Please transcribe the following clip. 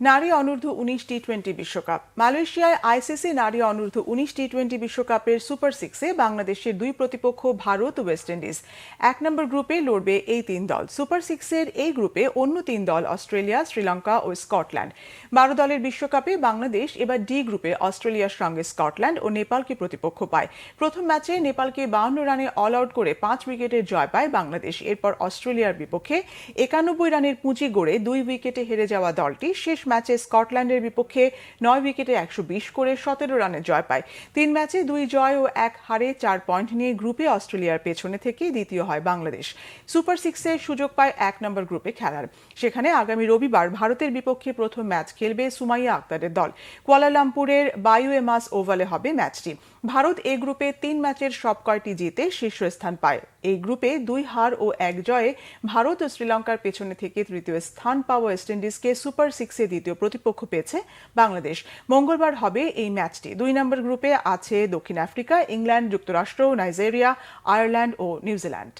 নারী অনূর্ধ্ব ১৯ টি-20 বিশ্বকাপ। মালয়েশিয়ায় আইসিসি নারী অনূর্ধ্ব ১৯ টি-20 বিশ্বকাপের সুপার সিক্সে বাংলাদেশের দুই প্রতিপক্ষ ভারত ও ওয়েস্ট ইন্ডিজ। ১ নম্বর গ্রুপে লড়বে এই তিন দল। সুপার সিক্সের এই গ্রুপে অন্য তিন দল অস্ট্রেলিয়া, শ্রীলঙ্কা ও স্কটল্যান্ড। ১২ দলের বিশ্বকাপে বাংলাদেশ এবার ডি গ্রুপে অস্ট্রেলিয়ার সঙ্গে স্কটল্যান্ড ও নেপালকে প্রতিপক্ষ পায়। প্রথম ম্যাচে নেপালকে ৫২ রানে অল আউট করে ৫ উইকেটের জয় পায় বাংলাদেশ। এরপর অস্ট্রেলিয়ার বিপক্ষে ৯১ রানের পুঁজি গড়ে ২ উইকেটে হেরে যাওয়া দলটি শেষ ম্যাচে স্কটল্যান্ডের বিপক্ষে ৯ উইকেটে ১২০ করে ১৭ রানে জয় পায়। ৩ ম্যাচে ২ জয় ও ১ হারে ৪ পয়েন্ট নিয়ে গ্রুপে অস্ট্রেলিয়ার পেছনে থেকে দ্বিতীয় হয় বাংলাদেশ। সুপার সিক্সে সুযোগ পায় ১ নম্বর গ্রুপে খেলার। সেখানে আগামী রবিবার ভারতের বিপক্ষে প্রথম ম্যাচ খেলবে সুমাইয়া আক্তারের দল। কুয়ালালামপুরের বায়ুএমাস ওভালে হবে ম্যাচটি। ভারত এই গ্রুপে ৩ ম্যাচের সব কয়টি জিতে শীর্ষস্থান পায়। এই গ্রুপে ২ হার ও ১ জয়ে ভারত ও শ্রীলঙ্কার পেছনে থেকে তৃতীয় স্থান পাওয়া ওয়েস্ট ইন্ডিজকে সুপার সিক্সে দ্বিতীয় প্রতিপক্ষ পেয়েছে বাংলাদেশ। মঙ্গলবার হবে এই ম্যাচটি। ২ নম্বর গ্রুপে আছে দক্ষিণ আফ্রিকা, ইংল্যান্ড, যুক্তরাষ্ট্র, নাইজেরিয়া, আয়ারল্যান্ড ও নিউজিল্যান্ড।